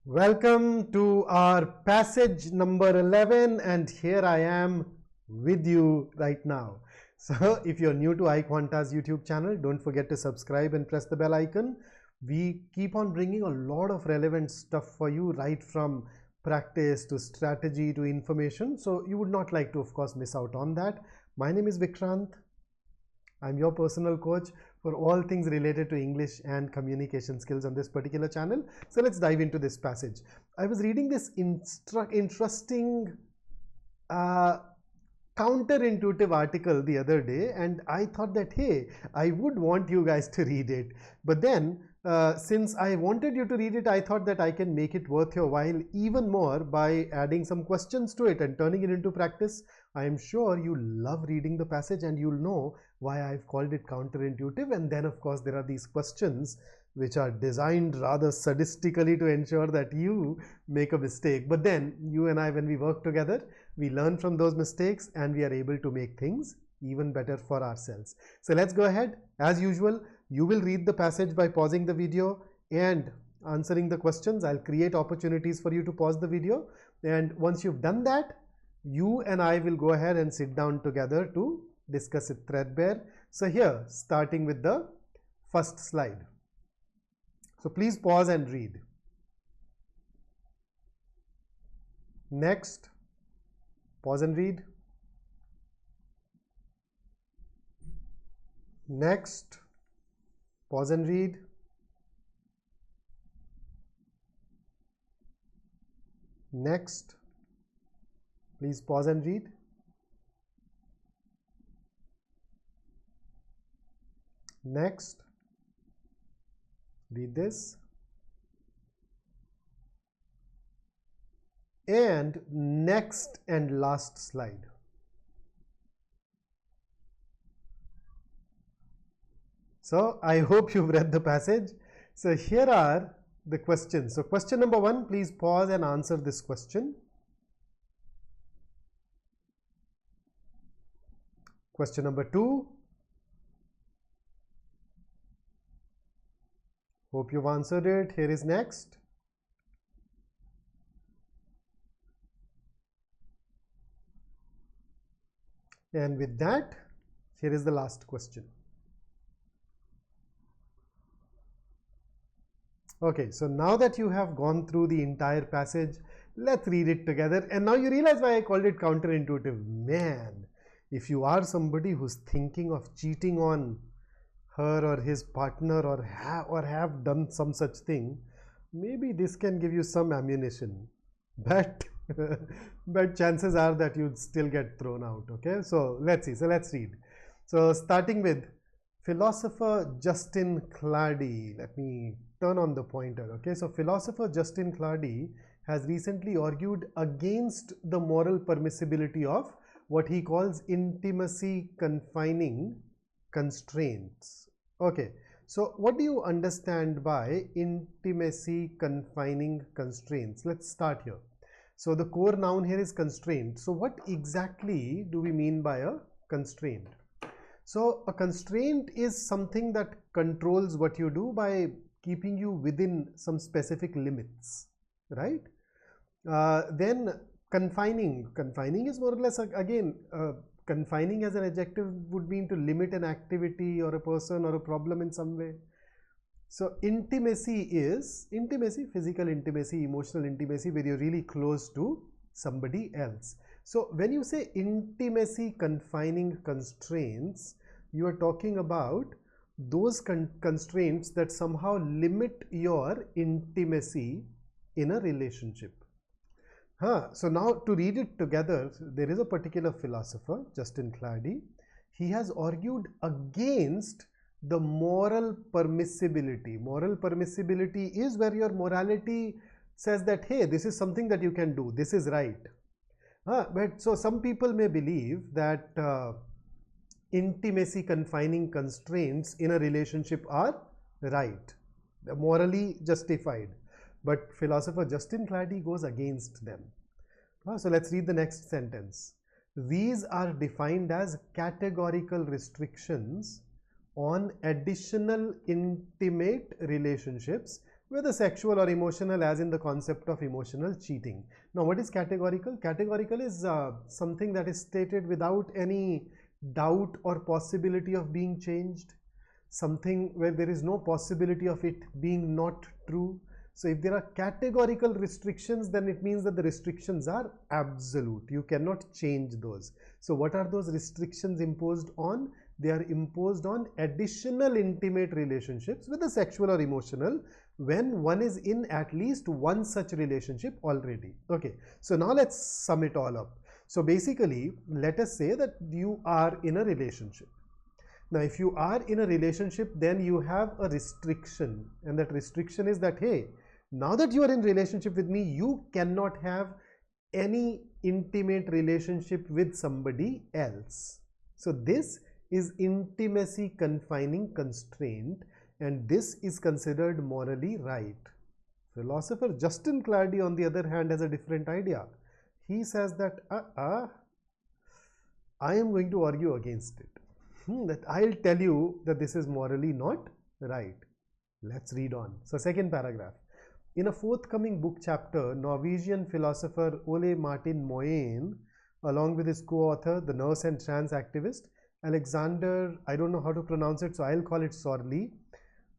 Welcome to our passage number 11, and here I am with you right now. So if you're new to iQuanta's YouTube channel, don't forget to subscribe and press the bell icon. We keep on bringing a lot of relevant stuff for you, right from practice to strategy to information. So you would not like to, of course, miss out on that. My name is Vikrant. I'm your personal coach for all things related to English and communication skills on this particular channel. So let's dive into this passage. I was reading this interesting counterintuitive article the other day, and I thought that, hey, I would want you guys to read it. But then since I wanted you to read it, I thought that I can make it worth your while even more by adding some questions to it and turning it into practice. I am sure you love reading the passage and you'll know why I've called it counterintuitive. And then of course there are these questions which are designed rather sadistically to ensure that you make a mistake. But then you and I, when we work together, we learn from those mistakes and we are able to make things even better for ourselves. So let's go ahead. As usual, you will read the passage by pausing the video and answering the questions. I'll create opportunities for you to pause the video. And once you've done that, you and I will go ahead and sit down together to discuss it threadbare. So here, starting with the first slide. So please pause and read. Next, pause and read. Next, pause and read. Next, please pause and read. Next, read this. And next and last slide. So I hope you've read the passage. So here are the questions. So question number 1, please pause and answer this question. Question number 2. Hope you've answered it. Here is next. And with that, here is the last question. Okay, so now that you have gone through the entire passage, let's read it together. And now you realize why I called it counterintuitive. Man, if you are somebody who's thinking of cheating on her or his partner or have done some such thing, maybe this can give you some ammunition. But but chances are that you'd still get thrown out. Okay, so let's see. So let's read. So starting with philosopher Justin Clardy. Let me turn on the pointer. Okay, so philosopher Justin Clardy has recently argued against the moral permissibility of what he calls intimacy confining constraints. Okay, so what do you understand by intimacy confining constraints? Let's start here. So the core noun here is constraint. So what exactly do we mean by a constraint? So a constraint is something that controls what you do by keeping you within some specific limits, right? Then confining is more or less, again, confining as an adjective would mean to limit an activity or a person or a problem in some way. So intimacy is physical intimacy, emotional intimacy, where you're really close to somebody else. So when you say intimacy confining constraints, you are talking about those constraints that somehow limit your intimacy in a relationship. So now to read it together, there is a particular philosopher, Justin Clardy. He has argued against the moral permissibility. Moral permissibility is where your morality says that, hey, this is something that you can do, this is right. But so some people may believe that intimacy confining constraints in a relationship are right, morally justified. But philosopher Justin Clardy goes against them. So let's read the next sentence. These are defined as categorical restrictions on additional intimate relationships whether sexual or emotional, as in the concept of emotional cheating. Now, what is categorical? Categorical is something that is stated without any doubt or possibility of being changed, something where there is no possibility of it being not true. So if there are categorical restrictions, then it means that the restrictions are absolute. You cannot change those. So what are those restrictions imposed on? They are imposed on additional intimate relationships, whether sexual or emotional, when one is in at least one such relationship already. Okay, so now let's sum it all up. So basically, let us say that you are in a relationship. Now, if you are in a relationship, then you have a restriction, and that restriction is that, hey, now that you are in relationship with me, you cannot have any intimate relationship with somebody else. So this is intimacy confining constraint, and this is considered morally right. Philosopher Justin Clardy, on the other hand, has a different idea. He says that I am going to argue against it. That I'll tell you that this is morally not right. Let's read on. So second paragraph. In a forthcoming book chapter, Norwegian philosopher Ole Martin Moyne, along with his co-author, the nurse and trans activist Alexander, I don't know how to pronounce it, so I'll call it Sorley,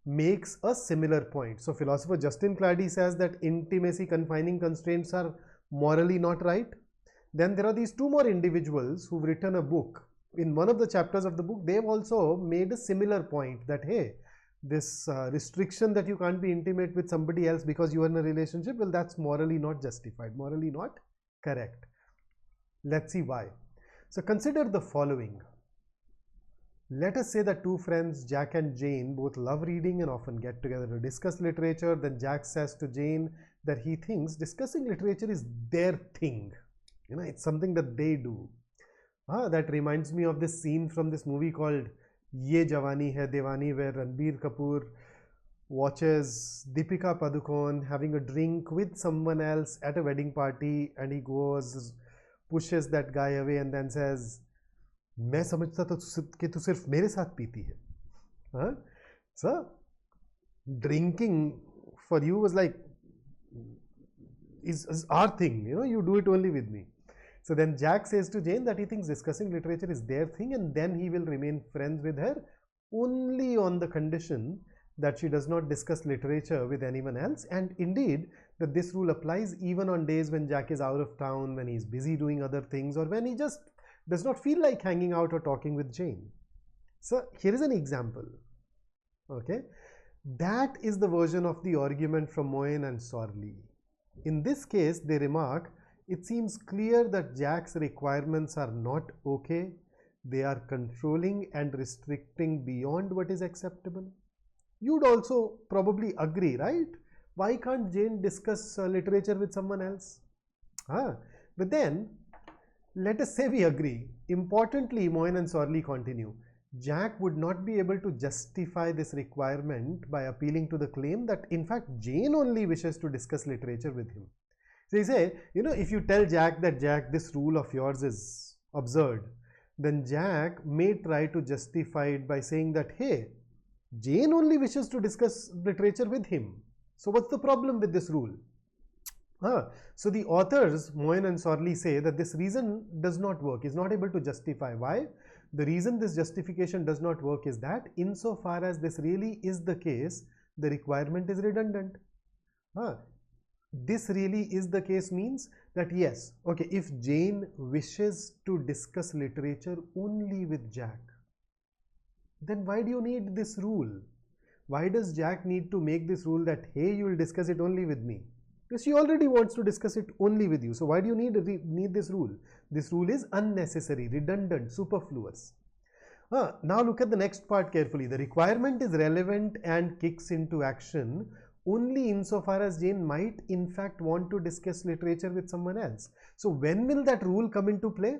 makes a similar point. So philosopher Justin Clardy says that intimacy confining constraints are morally not right. Then there are these two more individuals who've written a book. In one of the chapters of the book, they've also made a similar point that, hey, this restriction that you can't be intimate with somebody else because you are in a relationship, well, that's morally not justified, morally not correct. Let's see why. So consider the following. Let us say that two friends, Jack and Jane, both love reading and often get together to discuss literature. Then Jack says to Jane that he thinks discussing literature is their thing. You know, it's something that they do. That reminds me of this scene from this movie called Ye Jawani Hai Diwani, where Ranbir Kapoor watches Deepika Padukone having a drink with someone else at a wedding party, and he goes, pushes that guy away and then says, मैं समझता था कि तू सिर्फ मेरे साथ पीती है. So drinking for you was like is our thing, you know, you do it only with me. So then Jack says to Jane that he thinks discussing literature is their thing, and then he will remain friends with her only on the condition that she does not discuss literature with anyone else. And indeed, that this rule applies even on days when Jack is out of town, when he's busy doing other things, or when he just does not feel like hanging out or talking with Jane. So here is an example. Okay, that is the version of the argument from Moyne and Sorley. In this case, they remark, it seems clear that Jack's requirements are not okay. They are controlling and restricting beyond what is acceptable. You'd also probably agree, right? Why can't Jane discuss literature with someone else? But then, let us say we agree. Importantly, Moyne and Sorley continue. Jack would not be able to justify this requirement by appealing to the claim that in fact Jane only wishes to discuss literature with him. So they say, you know, if you tell Jack that, Jack, this rule of yours is absurd, then Jack may try to justify it by saying that, hey, Jane only wishes to discuss literature with him. So what's the problem with this rule? So the authors, Moyne and Sorley, say that this reason does not work, is not able to justify. Why? The reason this justification does not work is that insofar as this really is the case, the requirement is redundant. This really is the case means that yes, okay, if Jane wishes to discuss literature only with Jack, then why do you need this rule? Why does Jack need to make this rule that, hey, you will discuss it only with me? Because she already wants to discuss it only with you. So why do you need this rule? This rule is unnecessary, redundant, superfluous. Now look at the next part carefully. The requirement is relevant and kicks into action only insofar as Jane might in fact want to discuss literature with someone else. So when will that rule come into play?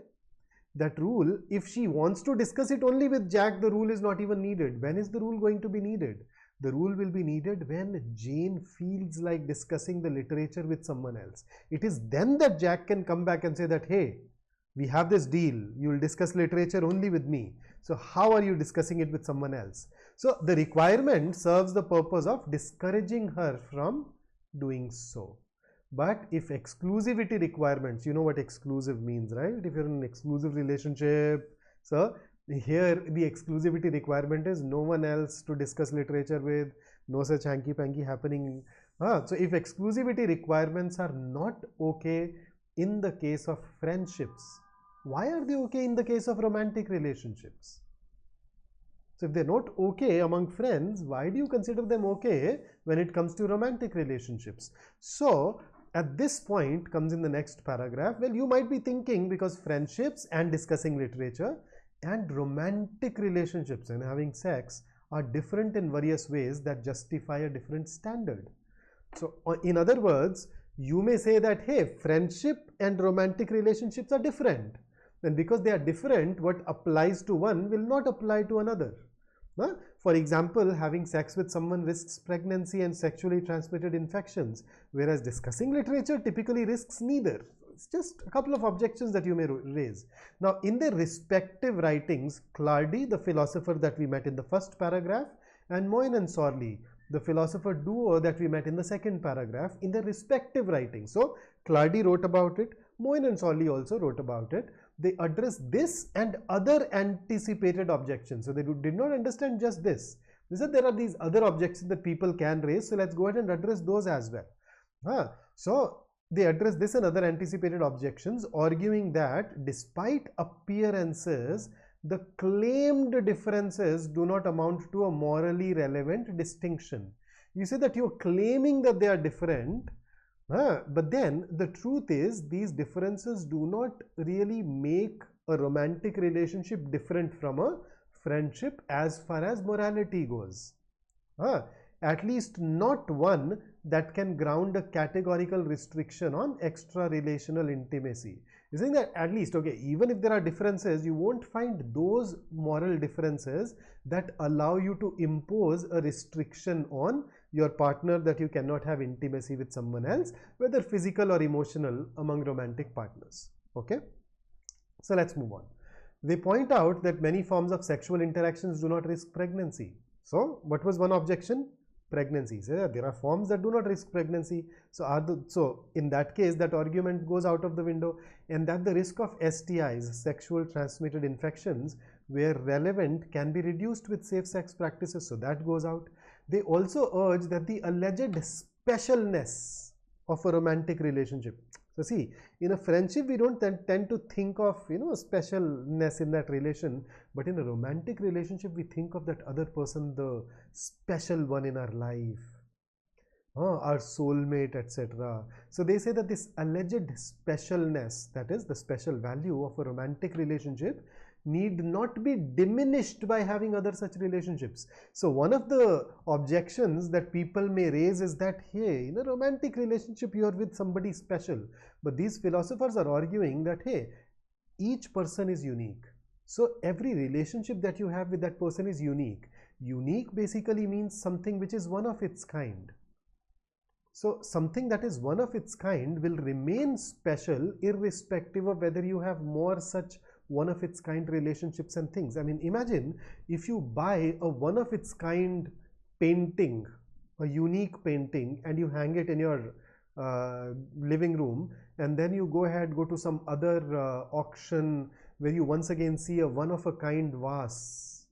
That rule, if she wants to discuss it only with Jack, the rule is not even needed. When is the rule going to be needed? The rule will be needed when Jane feels like discussing the literature with someone else. It is then that Jack can come back and say that, hey, we have this deal. You will discuss literature only with me. So how are you discussing it with someone else? So the requirement serves the purpose of discouraging her from doing so. But if exclusivity requirements, you know what exclusive means, right? If you're in an exclusive relationship, so here the exclusivity requirement is no one else to discuss literature with, no such hanky-panky happening. So if exclusivity requirements are not okay in the case of friendships, why are they okay in the case of romantic relationships? So if they're not okay among friends, why do you consider them okay when it comes to romantic relationships? So at this point comes in the next paragraph. Well, you might be thinking because friendships and discussing literature and romantic relationships and having sex are different in various ways that justify a different standard. So in other words, you may say that, hey, friendship and romantic relationships are different. And because they are different, what applies to one will not apply to another. For example, having sex with someone risks pregnancy and sexually transmitted infections, whereas discussing literature typically risks neither. It's just a couple of objections that you may raise. Now, in their respective writings, Clardy, the philosopher that we met in the first paragraph, and Moyne and Sorley, the philosopher duo that we met in the second paragraph, in their respective writings. So, Clardy wrote about it, Moyne and Sorley also wrote about it. They address this and other anticipated objections. So they did not understand just this. They said there are these other objections that people can raise. So let's go ahead and address those as well. So they address this and other anticipated objections, arguing that despite appearances, the claimed differences do not amount to a morally relevant distinction. You say that you're claiming that they are different, but then the truth is these differences do not really make a romantic relationship different from a friendship as far as morality goes. At least not one that can ground a categorical restriction on extra relational intimacy. You saying that at least, okay, even if there are differences, you won't find those moral differences that allow you to impose a restriction on your partner that you cannot have intimacy with someone else, whether physical or emotional, among romantic partners. Okay, so let's move on. They point out that many forms of sexual interactions do not risk pregnancy. So what was one objection? Pregnancy. So there are forms that do not risk pregnancy. So in that case, that argument goes out of the window, and that the risk of STIs, sexual transmitted infections, where relevant, can be reduced with safe sex practices. So that goes out. They also urge that the alleged specialness of a romantic relationship. So see, in a friendship, we don't tend to think of, specialness in that relation, but in a romantic relationship, we think of that other person, the special one in our life, our soulmate, etc. So they say that this alleged specialness, that is the special value of a romantic relationship, need not be diminished by having other such relationships. So one of the objections that people may raise is that, hey, in a romantic relationship you are with somebody special, but these philosophers are arguing that, hey, each person is unique. So every relationship that you have with that person is unique. Unique basically means something which is one of its kind. So something that is one of its kind will remain special irrespective of whether you have more such one of its kind relationships and things. I mean, imagine if you buy a one of its kind painting, a unique painting, and you hang it in your living room, and then you go to some other auction where you once again see a one of a kind vase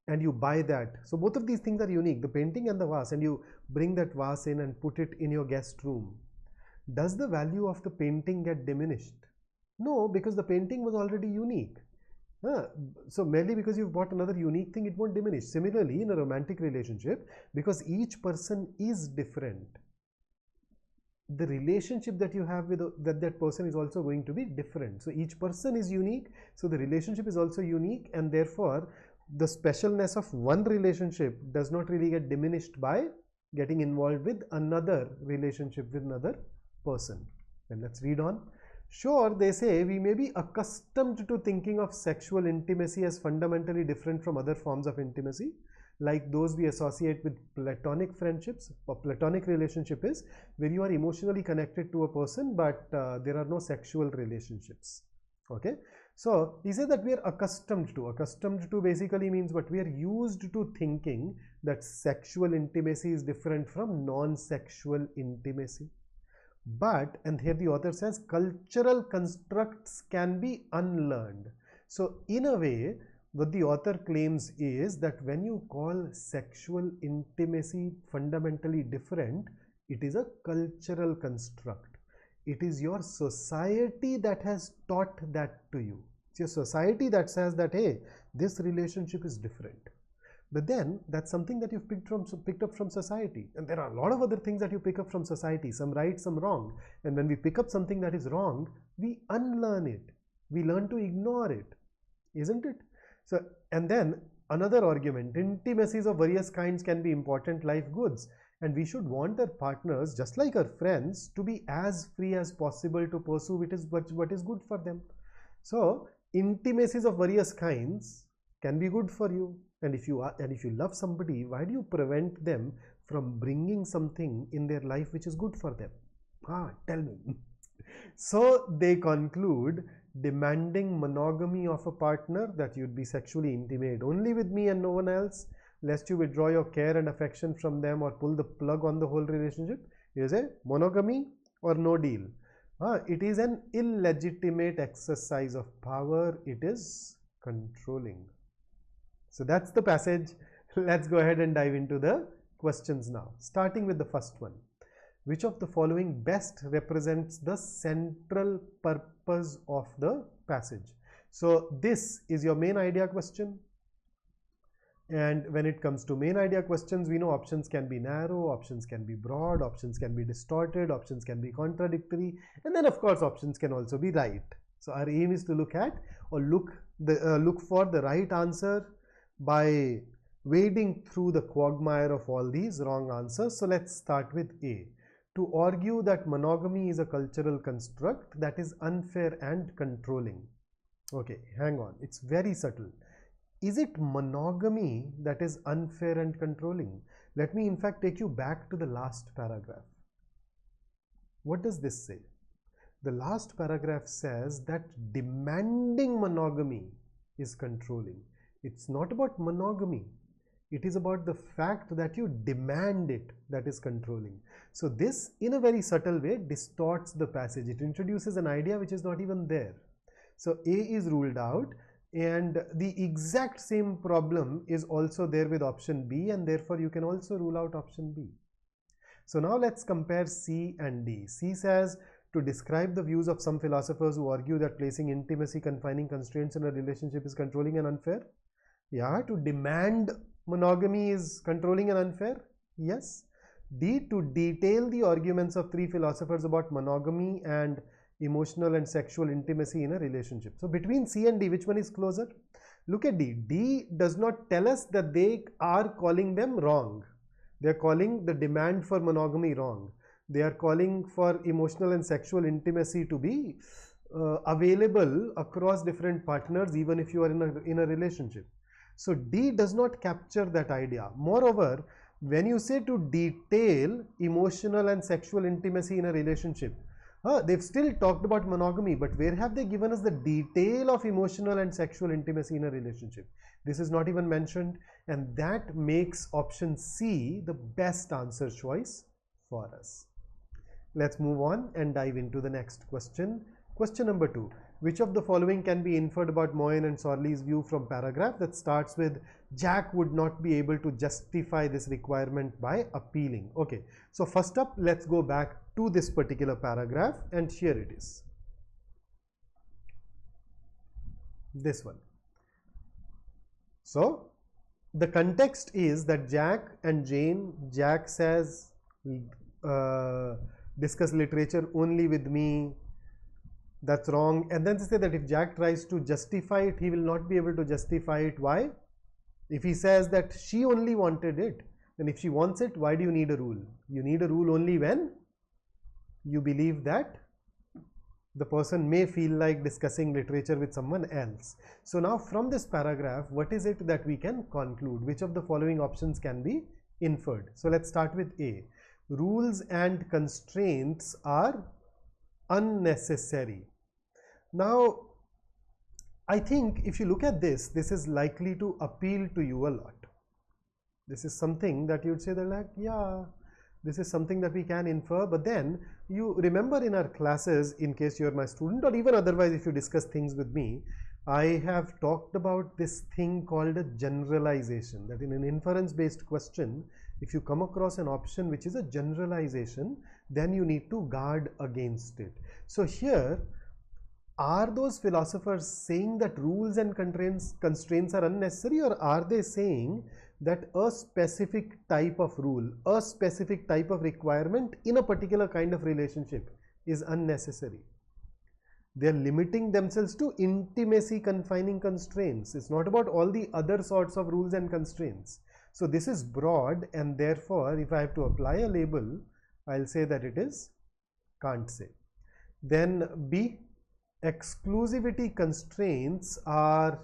and you buy that. So both of these things are unique, the painting and the vase, and you bring that vase in and put it in your guest room. Does the value of the painting get diminished? No, because the painting was already unique. So merely because you've bought another unique thing, it won't diminish. Similarly, in a romantic relationship, because each person is different, the relationship that you have with that person is also going to be different. So each person is unique, so the relationship is also unique, and therefore the specialness of one relationship does not really get diminished by getting involved with another relationship with another person. And let's read on. Sure, they say we may be accustomed to thinking of sexual intimacy as fundamentally different from other forms of intimacy, like those we associate with platonic friendships. Or platonic relationship is where you are emotionally connected to a person, but there are no sexual relationships. Okay, So he said that we are accustomed to. Accustomed to basically means what? We are used to thinking that sexual intimacy is different from non-sexual intimacy. But, and here the author says, cultural constructs can be unlearned. So in a way, what the author claims is that when you call sexual intimacy fundamentally different, it is a cultural construct. It is your society that has taught that to you. It's your society that says that, hey, this relationship is different. But then that's something that you've picked up from society. And there are a lot of other things that you pick up from society, some right, some wrong. And when we pick up something that is wrong, we unlearn it. We learn to ignore it, isn't it? So, and then another argument, intimacies of various kinds can be important life goods. And we should want our partners, just like our friends, to be as free as possible to pursue what is good for them. So intimacies of various kinds can be good for you. And if you love somebody, why do you prevent them from bringing something in their life which is good for them? Tell me. So they conclude, demanding monogamy of a partner, that you'd be sexually intimate only with me and no one else, lest you withdraw your care and affection from them or pull the plug on the whole relationship, is a monogamy or no deal. It is an illegitimate exercise of power. It is controlling. So that's the passage. Let's go ahead and dive into the questions now, starting with the first one. Which of the following best represents the central purpose of the passage? So this is your main idea question. And when it comes to main idea questions, we know options can be narrow, options can be broad, options can be distorted, options can be contradictory, and then of course options can also be right. So our aim is to look at or look for the right answer by wading through the quagmire of all these wrong answers. So let's start with A. To argue that monogamy is a cultural construct that is unfair and controlling. Okay, hang on, it's very subtle. Is it monogamy that is unfair and controlling? Let me in fact take you back to the last paragraph. What does this say? The last paragraph says that demanding monogamy is controlling. It's not about monogamy. It is about the fact that you demand it that is controlling. So this, in a very subtle way, distorts the passage. It introduces an idea which is not even there. So A is ruled out, and the exact same problem is also there with option B, and therefore you can also rule out option B. So now let's compare C and D. C says, to describe the views of some philosophers who argue that placing intimacy confining constraints in a relationship is controlling and unfair. Yeah, to demand monogamy is controlling and unfair. Yes. D, to detail the arguments of three philosophers about monogamy and emotional and sexual intimacy in a relationship. So between C and D, which one is closer? Look at D. D does not tell us that they are calling them wrong. They are calling the demand for monogamy wrong. They are calling for emotional and sexual intimacy to be available across different partners, even if you are in a relationship. So D does not capture that idea. Moreover, when you say to detail emotional and sexual intimacy in a relationship, they've still talked about monogamy, but where have they given us the detail of emotional and sexual intimacy in a relationship? This is not even mentioned, and that makes option C the best answer choice for us. Let's move on and dive into the next question. Question number 2. Which of the following can be inferred about Moyne and Sorley's view from paragraph that starts with Jack would not be able to justify this requirement by appealing? Okay, so first up, let's go back to this particular paragraph, and here it is. This one. So the context is that Jack and Jane, Jack says, discuss literature only with me. That's wrong. And then they say that if Jack tries to justify it, he will not be able to justify it. Why? If he says that she only wanted it, then if she wants it, why do you need a rule? You need a rule only when you believe that the person may feel like discussing literature with someone else. So now from this paragraph, what is it that we can conclude? Which of the following options can be inferred? So let's start with A. Rules and constraints are unnecessary. Now, I think if you look at this, this is likely to appeal to you a lot. This is something that you'd say that like, yeah, this is something that we can infer, but then you remember in our classes, in case you're my student or even otherwise if you discuss things with me, I have talked about this thing called a generalization, that in an inference based question, if you come across an option which is a generalization, then you need to guard against it. So here, are those philosophers saying that rules and constraints are unnecessary, or are they saying that a specific type of rule, a specific type of requirement in a particular kind of relationship is unnecessary? They are limiting themselves to intimacy confining constraints. It's not about all the other sorts of rules and constraints. So this is broad, and therefore if I have to apply a label, I'll say that it is can't say. Then B, exclusivity constraints are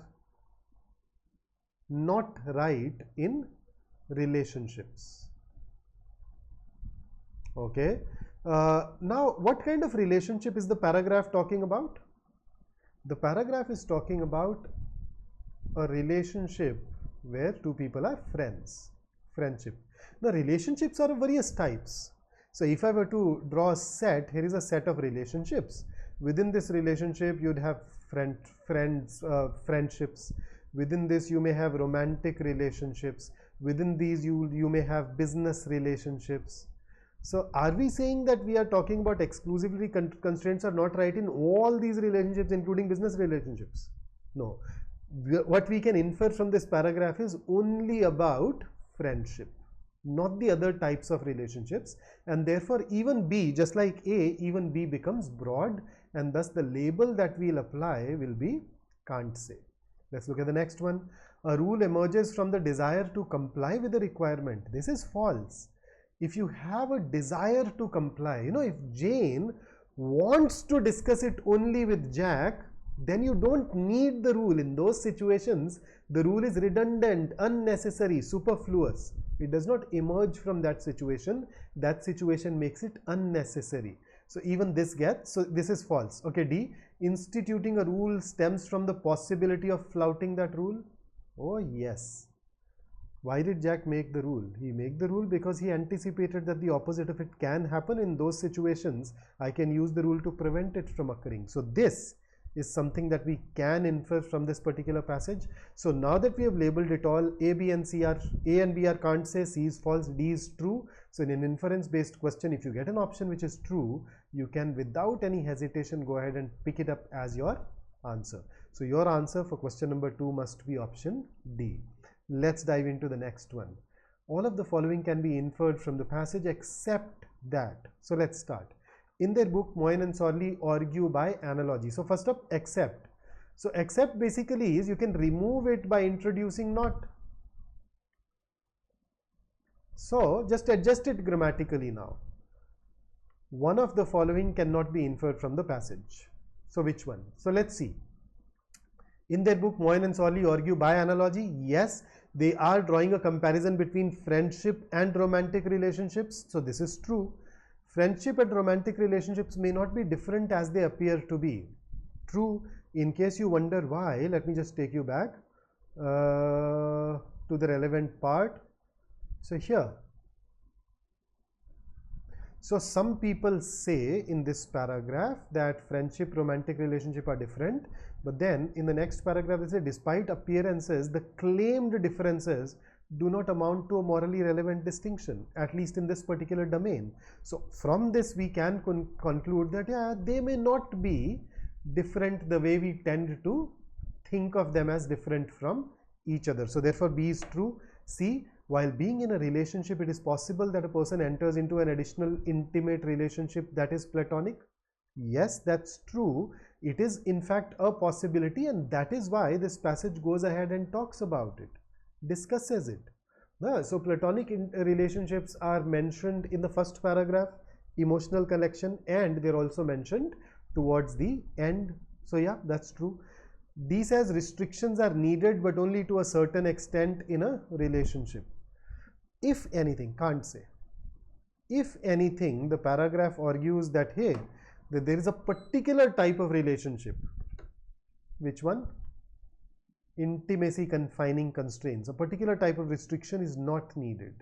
not right in relationships. Okay. Now, what kind of relationship is the paragraph talking about? The paragraph is talking about a relationship where two people are friends, friendship. Now, relationships are of various types. So, if I were to draw a set, here is a set of relationships. Within this relationship, you'd have friendships. Within this, you may have romantic relationships. Within these, you may have business relationships. So are we saying that we are talking about exclusivity constraints are not right in all these relationships, including business relationships? No. What we can infer from this paragraph is only about friendship, not the other types of relationships, and therefore even B, just like A, even B becomes broad, and thus the label that we'll apply will be can't say. Let's look at the next one. A rule emerges from the desire to comply with a requirement. This is false. If you have a desire to comply, if Jane wants to discuss it only with Jack, then you don't need the rule. In those situations, the rule is redundant, unnecessary, superfluous. It does not emerge from that situation. That situation makes it unnecessary. So even this gets, so this is false. Okay, D, instituting a rule stems from the possibility of flouting that rule. Oh yes. Why did Jack make the rule? He made the rule because he anticipated that the opposite of it can happen. In those situations, I can use the rule to prevent it from occurring. So this is something that we can infer from this particular passage. So now that we have labeled it all, A, B and C are, A and B are can't say, C is false, D is true. So in an inference based question, if you get an option which is true, you can without any hesitation go ahead and pick it up as your answer. So your answer for question number 2 must be option D. Let's dive into the next one. All of the following can be inferred from the passage except that. So let's start. In their book, Moyne and Sorley argue by analogy. So first up, except. So except basically is you can remove it by introducing not. So just adjust it grammatically now. One of the following cannot be inferred from the passage. So which one? So let's see. In their book, Moyne and Sorley argue by analogy. Yes, they are drawing a comparison between friendship and romantic relationships. So this is true. Friendship and romantic relationships may not be different as they appear to be. True. In case you wonder why, let me just take you back to the relevant part. So here. So some people say in this paragraph that friendship, romantic relationship are different. But then in the next paragraph, they say despite appearances, the claimed differences do not amount to a morally relevant distinction, at least in this particular domain. So from this, we can conclude that, yeah, they may not be different the way we tend to think of them as different from each other. So therefore, B is true. C, while being in a relationship, it is possible that a person enters into an additional intimate relationship that is platonic. Yes, that's true. It is in fact a possibility, and that is why this passage goes ahead and talks about it, discusses it. So platonic relationships are mentioned in the first paragraph, emotional connection, and they're also mentioned towards the end. So yeah, that's true. D says restrictions are needed, but only to a certain extent in a relationship. If anything, can't say. If anything, the paragraph argues that, hey, that there is a particular type of relationship. Which one? intimacy confining constraints. A particular type of restriction is not needed.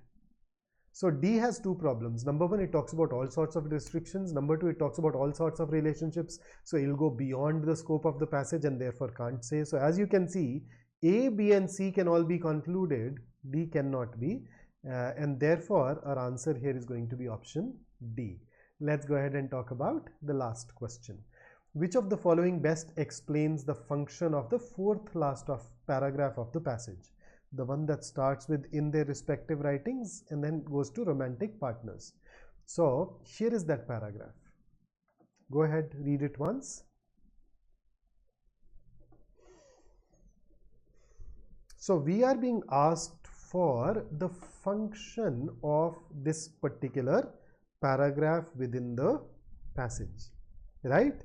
So D has two problems. Number one, it talks about all sorts of restrictions. Number two, it talks about all sorts of relationships. So it will go beyond the scope of the passage and therefore can't say. So as you can see, A, B and C can all be concluded. D cannot be. And therefore our answer here is going to be option D. Let's go ahead and talk about the last question. Which of the following best explains the function of the fourth last of paragraph of the passage? The one that starts with in their respective writings and then goes to romantic partners. So here is that paragraph. Go ahead, read it once. So we are being asked for the function of this particular paragraph within the passage, right?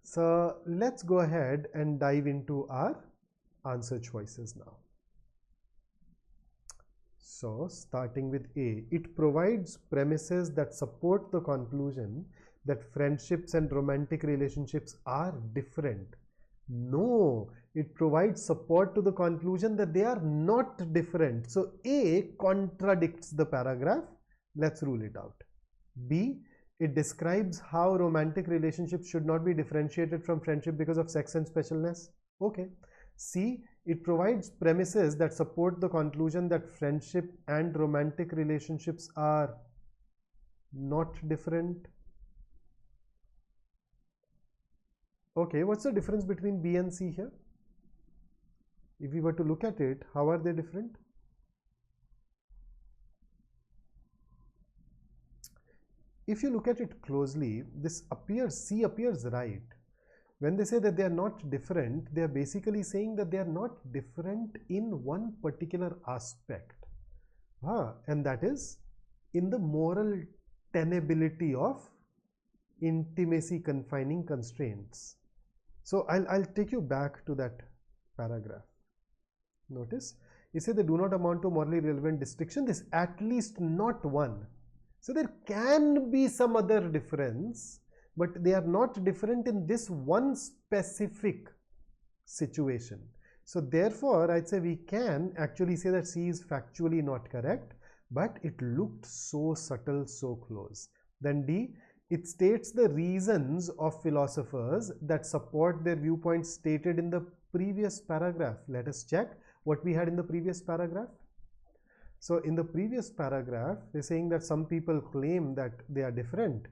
So let's go ahead and dive into our answer choices now. So starting with A, it provides premises that support the conclusion that friendships and romantic relationships are different. No, it provides support to the conclusion that they are not different. So A contradicts the paragraph. Let's rule it out. B, it describes how romantic relationships should not be differentiated from friendship because of sex and specialness. Okay. C, it provides premises that support the conclusion that friendship and romantic relationships are not different. Okay, what's the difference between B and C here? If we were to look at it, how are they different? If you look at it closely, C appears right. When they say that they are not different, they are basically saying that they are not different in one particular aspect. And that is in the moral tenability of intimacy confining constraints. So I'll take you back to that paragraph. Notice, you say they do not amount to morally relevant distinction. This at least not one. So there can be some other difference, but they are not different in this one specific situation. So therefore, I'd say we can actually say that C is factually not correct, but it looked so subtle, so close. Then D, it states the reasons of philosophers that support their viewpoints stated in the previous paragraph. Let us check what we had in the previous paragraph. So in the previous paragraph, they're saying that some people claim that they are different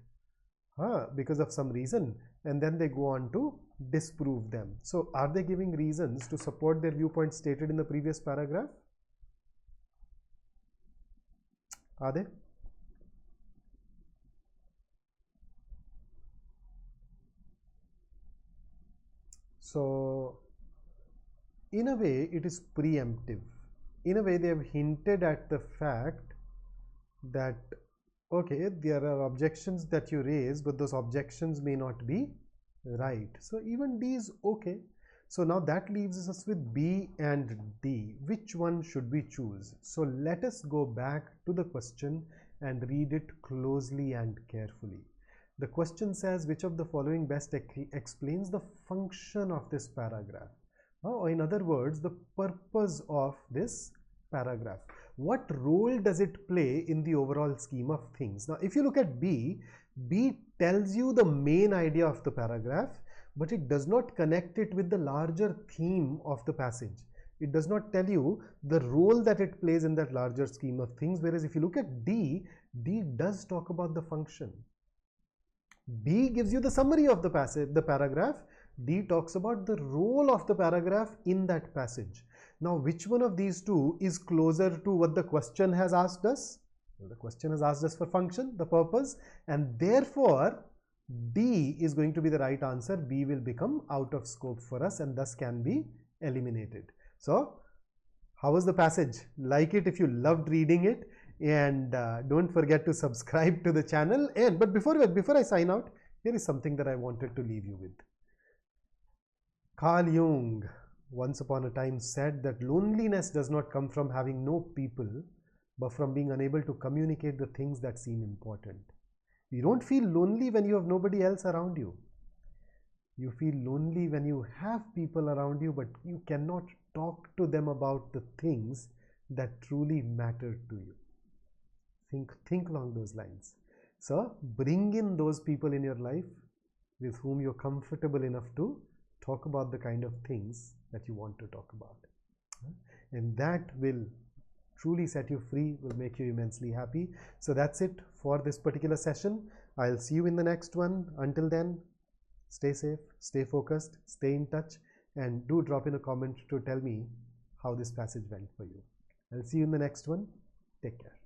because of some reason, and then they go on to disprove them. So are they giving reasons to support their viewpoints stated in the previous paragraph? Are they? So in a way, it is preemptive. In a way, they have hinted at the fact that, okay, there are objections that you raise, but those objections may not be right. So even D is okay. So now that leaves us with B and D. Which one should we choose? So let us go back to the question and read it closely and carefully. The question says, which of the following best explains the function of this paragraph? Or in other words, the purpose of this paragraph. What role does it play in the overall scheme of things? Now, if you look at B, B tells you the main idea of the paragraph, but it does not connect it with the larger theme of the passage. It does not tell you the role that it plays in that larger scheme of things. Whereas if you look at D, D does talk about the function. B gives you the summary of the passage, the paragraph. D talks about the role of the paragraph in that passage. Now, which one of these two is closer to what the question has asked us? Well, the question has asked us for function, the purpose, and therefore D is going to be the right answer. B will become out of scope for us and thus can be eliminated. So, how was the passage? Like it if you loved reading it, and don't forget to subscribe to the channel. But before I sign out, here is something that I wanted to leave you with. Carl Jung once upon a time said that loneliness does not come from having no people, but from being unable to communicate the things that seem important. You don't feel lonely when you have nobody else around you. You feel lonely when you have people around you, but you cannot talk to them about the things that truly matter to you. Think along those lines. So bring in those people in your life with whom you're comfortable enough to talk about the kind of things that you want to talk about. And that will truly set you free, will make you immensely happy. So that's it for this particular session. I'll see you in the next one. Until then, stay safe, stay focused, stay in touch, and do drop in a comment to tell me how this passage went for you. I'll see you in the next one. Take care.